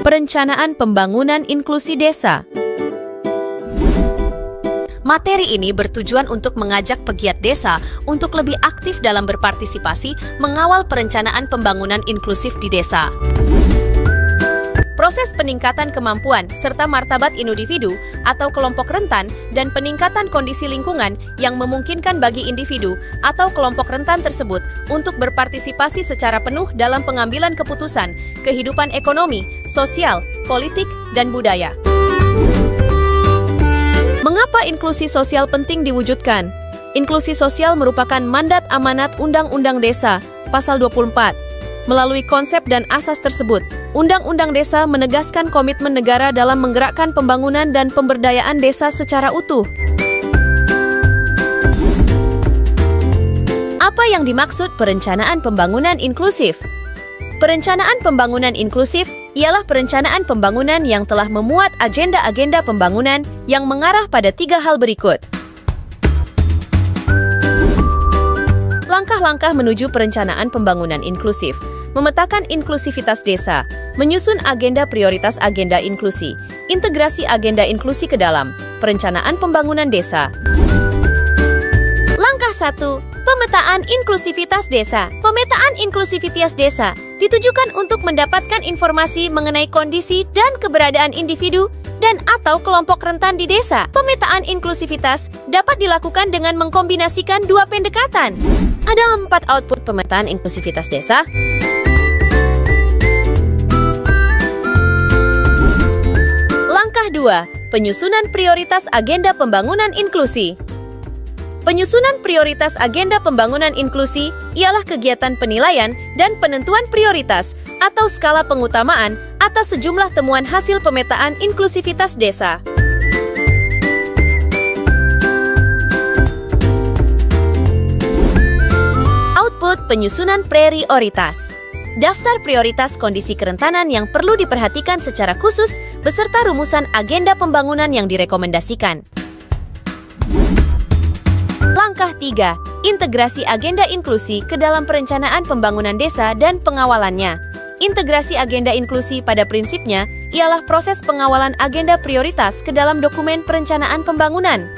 Perencanaan pembangunan inklusi desa. Materi ini bertujuan untuk mengajak pegiat desa untuk lebih aktif dalam berpartisipasi mengawal perencanaan pembangunan inklusif di desa. Proses peningkatan kemampuan serta martabat individu atau kelompok rentan dan peningkatan kondisi lingkungan yang memungkinkan bagi individu atau kelompok rentan tersebut untuk berpartisipasi secara penuh dalam pengambilan keputusan, kehidupan ekonomi, sosial, politik, dan budaya. Mengapa inklusi sosial penting diwujudkan? Inklusi sosial merupakan mandat amanat Undang-Undang Desa, Pasal 24. Melalui konsep dan asas tersebut, Undang-Undang Desa menegaskan komitmen negara dalam menggerakkan pembangunan dan pemberdayaan desa secara utuh. Apa yang dimaksud perencanaan pembangunan inklusif? Perencanaan pembangunan inklusif ialah perencanaan pembangunan yang telah memuat agenda-agenda pembangunan yang mengarah pada 3 hal berikut. Langkah-langkah menuju perencanaan pembangunan inklusif, memetakan inklusivitas desa, menyusun agenda prioritas agenda inklusi, integrasi agenda inklusi ke dalam perencanaan pembangunan desa. Langkah 1. Pemetaan inklusivitas desa. Pemetaan inklusivitas desa ditujukan untuk mendapatkan informasi mengenai kondisi dan keberadaan individu dan atau kelompok rentan di desa. Pemetaan inklusivitas dapat dilakukan dengan mengkombinasikan 2 pendekatan. Ada 4 output pemetaan inklusivitas desa. Langkah 2. Penyusunan prioritas agenda pembangunan inklusi. Penyusunan prioritas agenda pembangunan inklusi ialah kegiatan penilaian dan penentuan prioritas atau skala pengutamaan atas sejumlah temuan hasil pemetaan inklusivitas desa. Output penyusunan prioritas. Daftar prioritas kondisi kerentanan yang perlu diperhatikan secara khusus beserta rumusan agenda pembangunan yang direkomendasikan. Langkah 3. Integrasi agenda inklusi ke dalam perencanaan pembangunan desa dan pengawalannya. Integrasi agenda inklusi pada prinsipnya ialah proses pengawalan agenda prioritas ke dalam dokumen perencanaan pembangunan.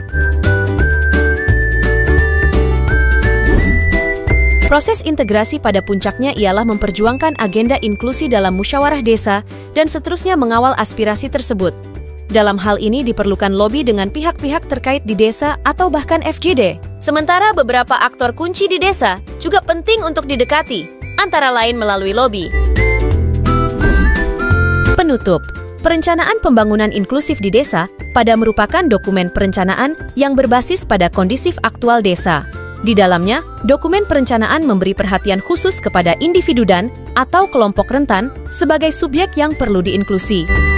Proses integrasi pada puncaknya ialah memperjuangkan agenda inklusi dalam musyawarah desa dan seterusnya mengawal aspirasi tersebut. Dalam hal ini diperlukan lobi dengan pihak-pihak terkait di desa atau bahkan FGD. Sementara beberapa aktor kunci di desa juga penting untuk didekati, antara lain melalui lobi. Penutup, perencanaan pembangunan inklusif di desa pada merupakan dokumen perencanaan yang berbasis pada kondisi aktual desa. Di dalamnya, dokumen perencanaan memberi perhatian khusus kepada individu dan atau kelompok rentan sebagai subjek yang perlu diinklusi.